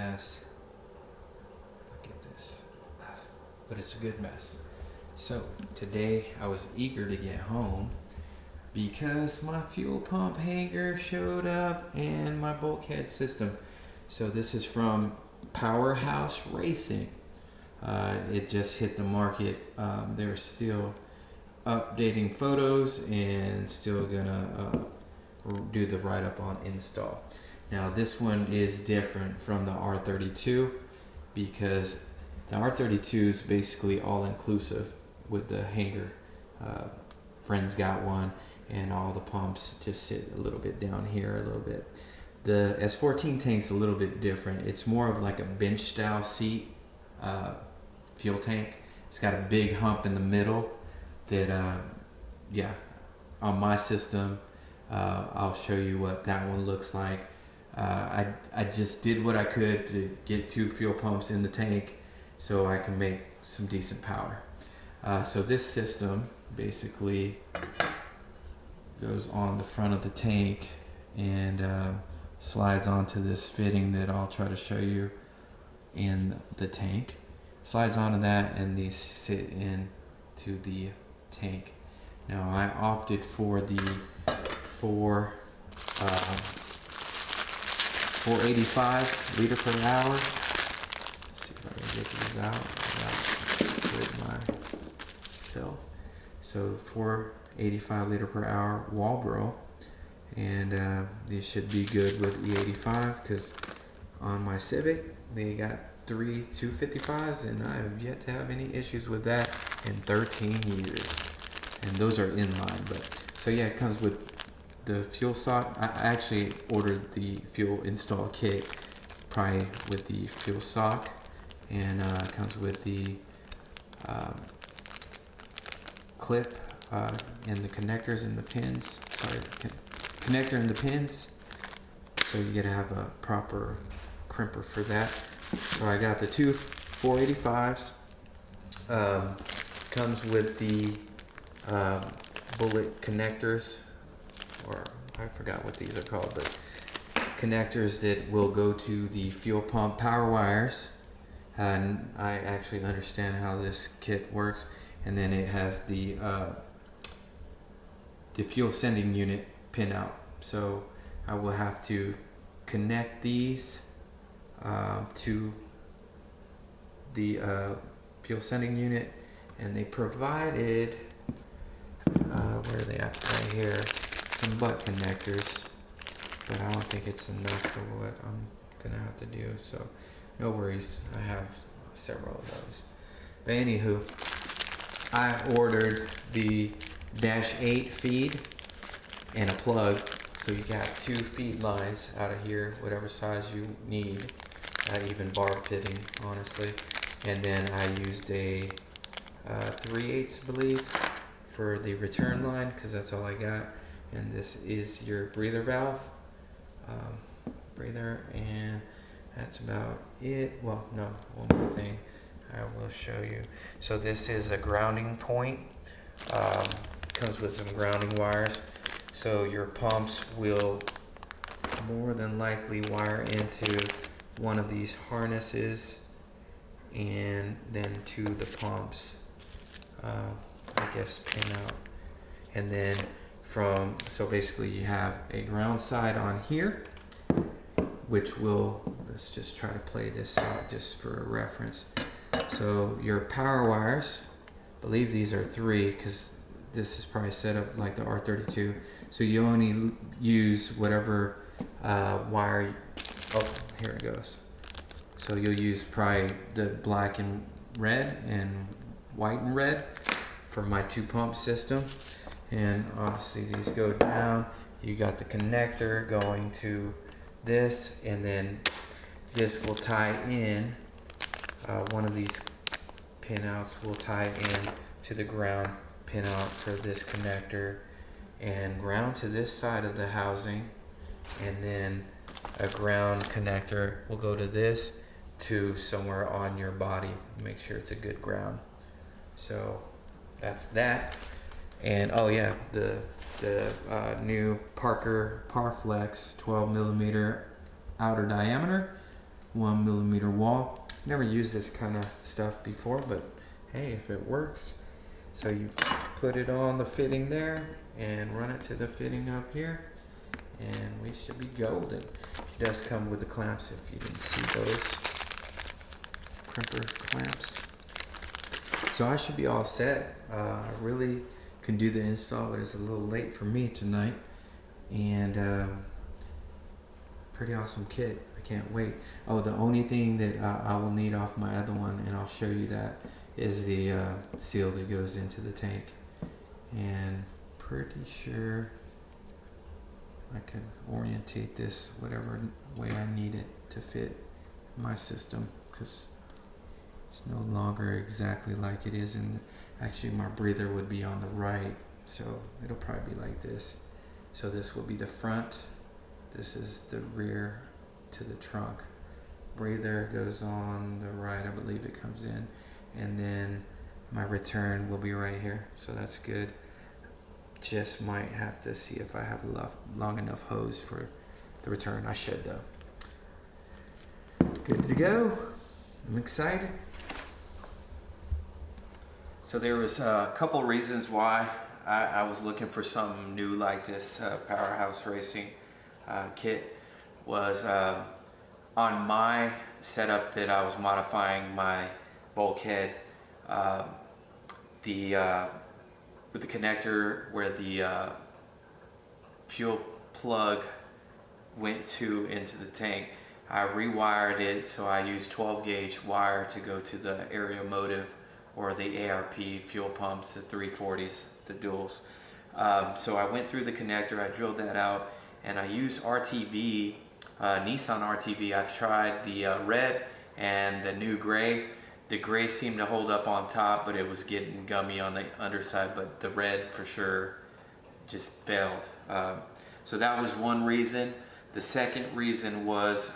mess. Look at this. But it's a good mess. So today I was eager to get home because my fuel pump hanger showed up and my bulkhead system. So this is from Powerhouse Racing. It just hit the market. They're still updating photos and still gonna do the write-up on install. Now this one is different from the R32 because the R32 is basically all-inclusive with the hanger. Friends got one, and all the pumps just sit a little bit down here a little bit. The S14 tank's a little bit different. It's more of like a bench style seat fuel tank. It's got a big hump in the middle that yeah, on my system I'll show you what that one looks like. I just did what I could to get 2 fuel pumps in the tank so I can make some decent power. So this system basically goes on the front of the tank and slides onto this fitting that I'll try to show you in the tank. Slides onto that, and these sit into the tank. Now I opted for the 485 liter per hour. Let's see if I can get these out without myself. So 485 liter per hour Walbro, and these should be good with E85 because on my Civic they got 3 255s, and I have yet to have any issues with that in 13 years. And those are inline, but so yeah, it comes with the fuel sock. I actually ordered the fuel install kit probably with the fuel sock, and it comes with the clip and the connectors and the pins. Sorry, connector and the pins. So you gotta have a proper crimper for that. So I got the 2 485s. Comes with the bullet connectors, or I forgot what these are called, but connectors that will go to the fuel pump power wires. And I actually understand how this kit works. And then it has the fuel sending unit pin out. So I will have to connect these to the fuel sending unit, and they provided where are they at? Right here, some butt connectors, but I don't think it's enough for what I'm gonna have to do. So no worries, I have several of those. But anywho, I ordered the -8 feed and a plug, so you got 2 feed lines out of here, whatever size you need, even barb fitting, honestly. And then I used a 3/8, I believe, for the return line, because that's all I got. And this is your breather valve, and that's about it. Well, no, one more thing I will show you. So this is a grounding point. Comes with some grounding wires, so your pumps will more than likely wire into one of these harnesses and then to the pumps, I guess, pin out. And then so basically you have a ground side on here, which will, let's just try to play this out just for reference. So your power wires, I believe these are 3 because this is probably set up like the R32. So you only use whatever wire, oh, here it goes. So you'll use probably the black and red and white and red for my 2 pump system. And obviously these go down. You got the connector going to this, and then this will tie in. One of these pin outs will tie in to the ground pin out for this connector, and ground to this side of the housing, and then a ground connector will go to this to somewhere on your body. Make sure it's a good ground. So that's that. And oh yeah, the new Parker Parflex 12 millimeter outer diameter. 1mm wall. Never used this kind of stuff before, but hey, if it works. So you put it on the fitting there and run it to the fitting up here, and we should be golden. It does come with the clamps if you didn't see those crimper clamps. So I should be all set. I really can do the install, but it's a little late for me tonight. And pretty awesome kit. I can't wait. Oh, the only thing that I will need off my other one, and I'll show you that, is the seal that goes into the tank. And pretty sure I can orientate this whatever way I need it to fit my system, because it's no longer exactly like it is in actually my breather would be on the right, so it'll probably be like this. So this will be the front, this is the rear to the trunk. Breather goes on the right, I believe it comes in, and then my return will be right here, so that's good. Just might have to see if I have long enough hose for the return. I should though. Good to go. I'm excited. So there was a couple reasons why I was looking for something new like this Powerhouse Racing kit. Was on my setup that I was modifying my bulkhead, with the connector where the fuel plug went into the tank, I rewired it, so I used 12 gauge wire to go to the area motive or the ARP fuel pumps, the 340s, the duals. So I went through the connector, I drilled that out, and I used RTV, Nissan RTV. I've tried the red and the new gray. The gray seemed to hold up on top, but it was getting gummy on the underside, but the red for sure just failed. So that was one reason. The second reason was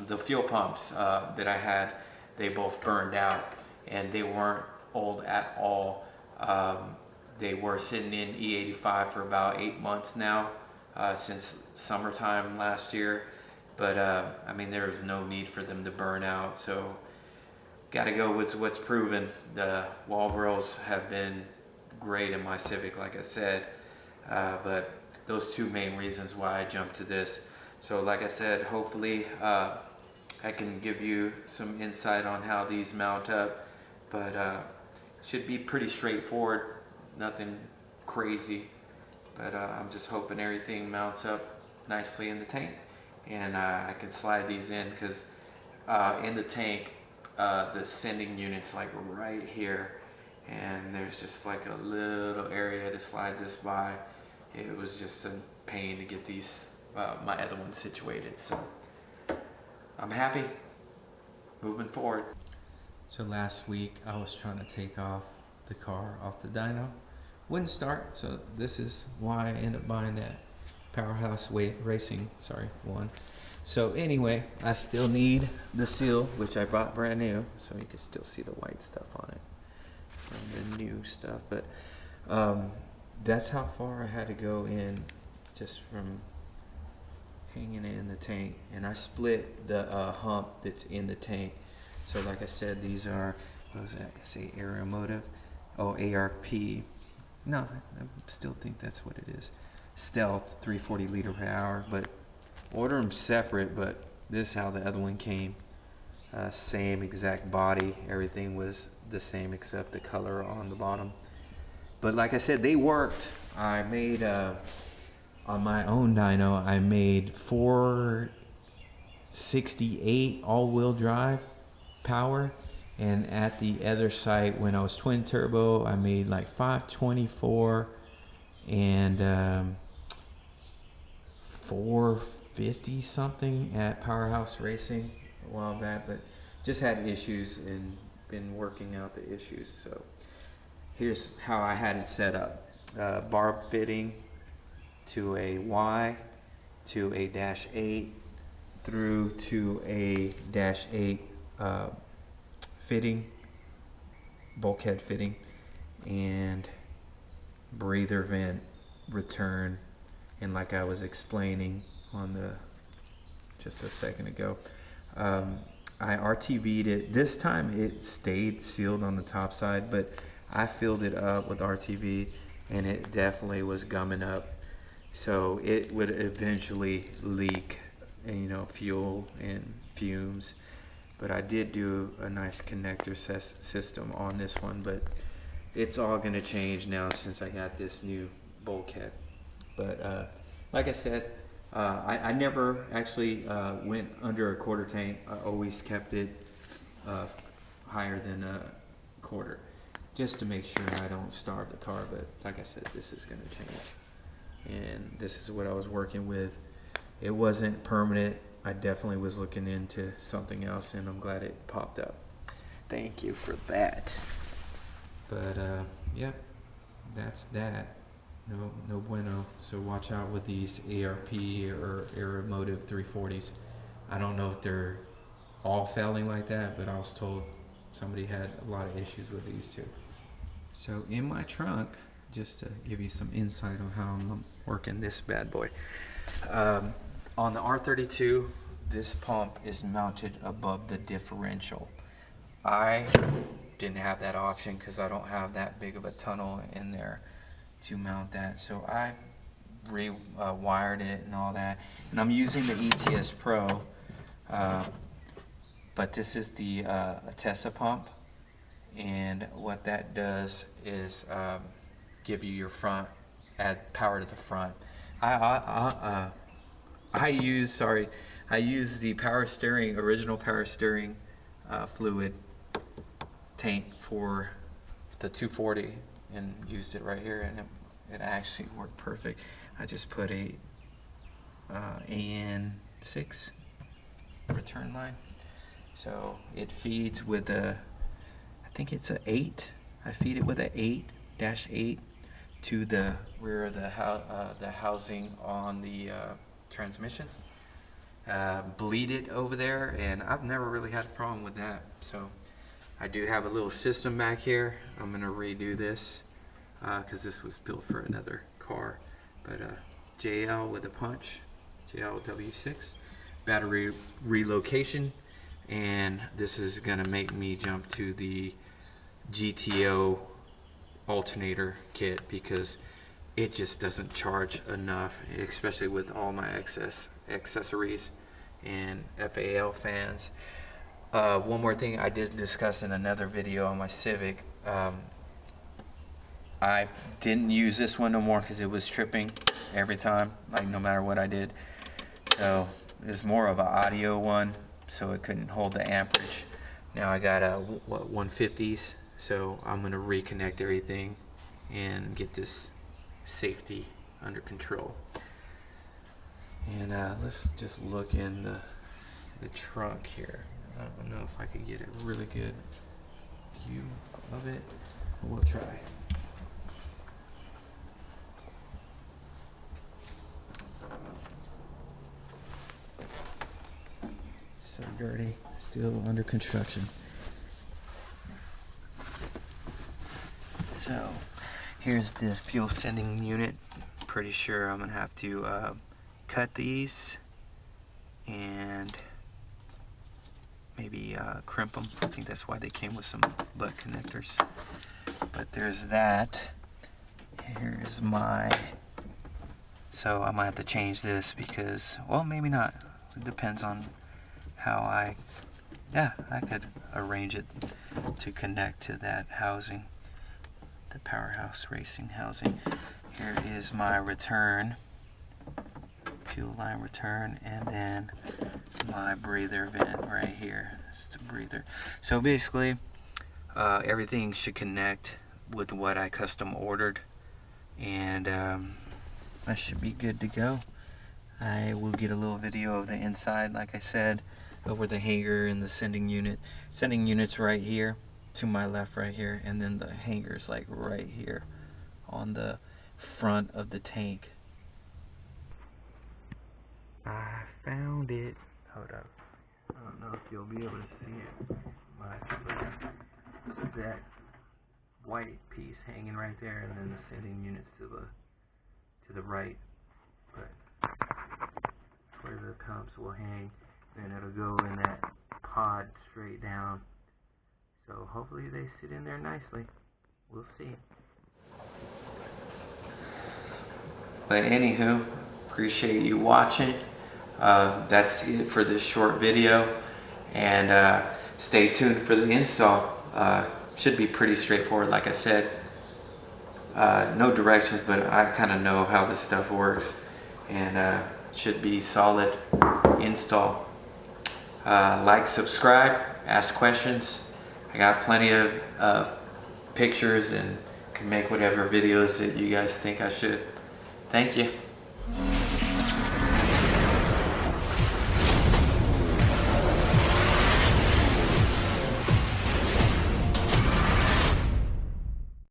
the fuel pumps that I had, they both burned out, and they weren't old at all. They were sitting in E85 for about 8 months now, since summertime last year. But I mean, there was no need for them to burn out, so got to go with what's proven. The wall grills have been great in my Civic, like I said, but those two main reasons why I jumped to this. So like I said, hopefully I can give you some insight on how these mount up, but should be pretty straightforward, nothing crazy, but I'm just hoping everything mounts up nicely in the tank, and I can slide these in, because in the tank the sending unit's like right here, and there's just like a little area to slide this by. It was just a pain to get these my other one situated, so I'm happy moving forward. So last week I was trying to take off the car off the dyno, wouldn't start, so this is why I ended up buying that Powerhouse Racing one. So anyway, I still need the seal, which I bought brand new, so you can still see the white stuff on it from the new stuff. But that's how far I had to go in, just from hanging it in the tank. And I split the hump that's in the tank. So like I said, these are, what was that? I say area motive. Oh, ARP. No, I still think that's what it is. Stealth, 340 liter per hour, but order them separate. But this is how the other one came. Same exact body, everything was the same except the color on the bottom. But like I said, they worked. I made on my own dyno, I made 468 all-wheel drive power, and at the other site when I was twin turbo, I made like 524 and 450 something at Powerhouse Racing a while back, but just had issues and been working out the issues. So here's how I had it set up. Barb fitting to a Y, to a -8, through to a -8 fitting, bulkhead fitting, and breather vent return. And like I was explaining on the just a second ago, I RTV'd it. This time it stayed sealed on the top side, but I filled it up with RTV and it definitely was gumming up. So it would eventually leak, and, you know, fuel and fumes. But I did do a nice connector system on this one, but it's all going to change now since I got this new bulkhead. But like I said, I never actually went under a quarter tank. I always kept it higher than a quarter, just to make sure I don't starve the car. But like I said, this is going to change. And this is what I was working with. It wasn't permanent. I definitely was looking into something else, and I'm glad it popped up. Thank you for that. But yeah, that's that. No bueno. So watch out with these ARP or Aeromotive 340s. I don't know if they're all failing like that, but I was told somebody had a lot of issues with these too. So in my trunk, just to give you some insight on how I'm working this bad boy. On the R32, this pump is mounted above the differential. I didn't have that option because I don't have that big of a tunnel in there to mount that. So I rewired it and all that. And I'm using the ETS Pro, but this is the Atessa pump. And what that does is give you your front, add power to the front. I use the power steering, original power steering fluid tank for the 240 and used it right here, and it actually worked perfect. I just put a AN6 return line, so it feeds with a, I think it's a 8. I feed it with a 8-8 to the rear of the housing on the transmission. Bleed it over there, and I've never really had a problem with that. So I do have a little system back here. I'm gonna redo this because this was built for another car. But JL with a punch, JLW6 battery relocation, and this is gonna make me jump to the GTO alternator kit because it just doesn't charge enough, especially with all my accessories and FAL fans. One more thing I did discuss in another video on my Civic. I didn't use this one no more because it was tripping every time, like no matter what I did. So it's more of an audio one, so it couldn't hold the amperage. Now I got a 150s, so I'm gonna reconnect everything and get this safety under control. And let's just look in the trunk here. I don't know if I could get a really good view of it. We'll try. So dirty, still under construction. So here's the fuel sending unit. Pretty sure I'm gonna have to cut these and maybe crimp them. I think that's why they came with some butt connectors. But there's that. Here's my, so I might have to change this because, well, maybe not. It depends on how I could arrange it to connect to that housing, the Powerhouse Racing housing. Here is my return, fuel line return, and then my breather vent right here. It's the breather. So basically, everything should connect with what I custom ordered, and I should be good to go. I will get a little video of the inside, like I said, over the hanger and the sending unit. Sending unit's right here to my left right here, and then the hanger's like right here on the front of the tank. I found it. Hold up. I don't know if you'll be able to see it. But that white piece hanging right there, and then the sending units to the right. But where the pumps will hang. then it'll go in that pod straight down. So hopefully they sit in there nicely. We'll see. But anywho, appreciate you watching. That's it for this short video, and stay tuned for the install. Should be pretty straightforward, like I said. No directions, but I kind of know how this stuff works, and should be solid install. Like, subscribe, ask questions. I got plenty of pictures and can make whatever videos that you guys think I should. Thank you.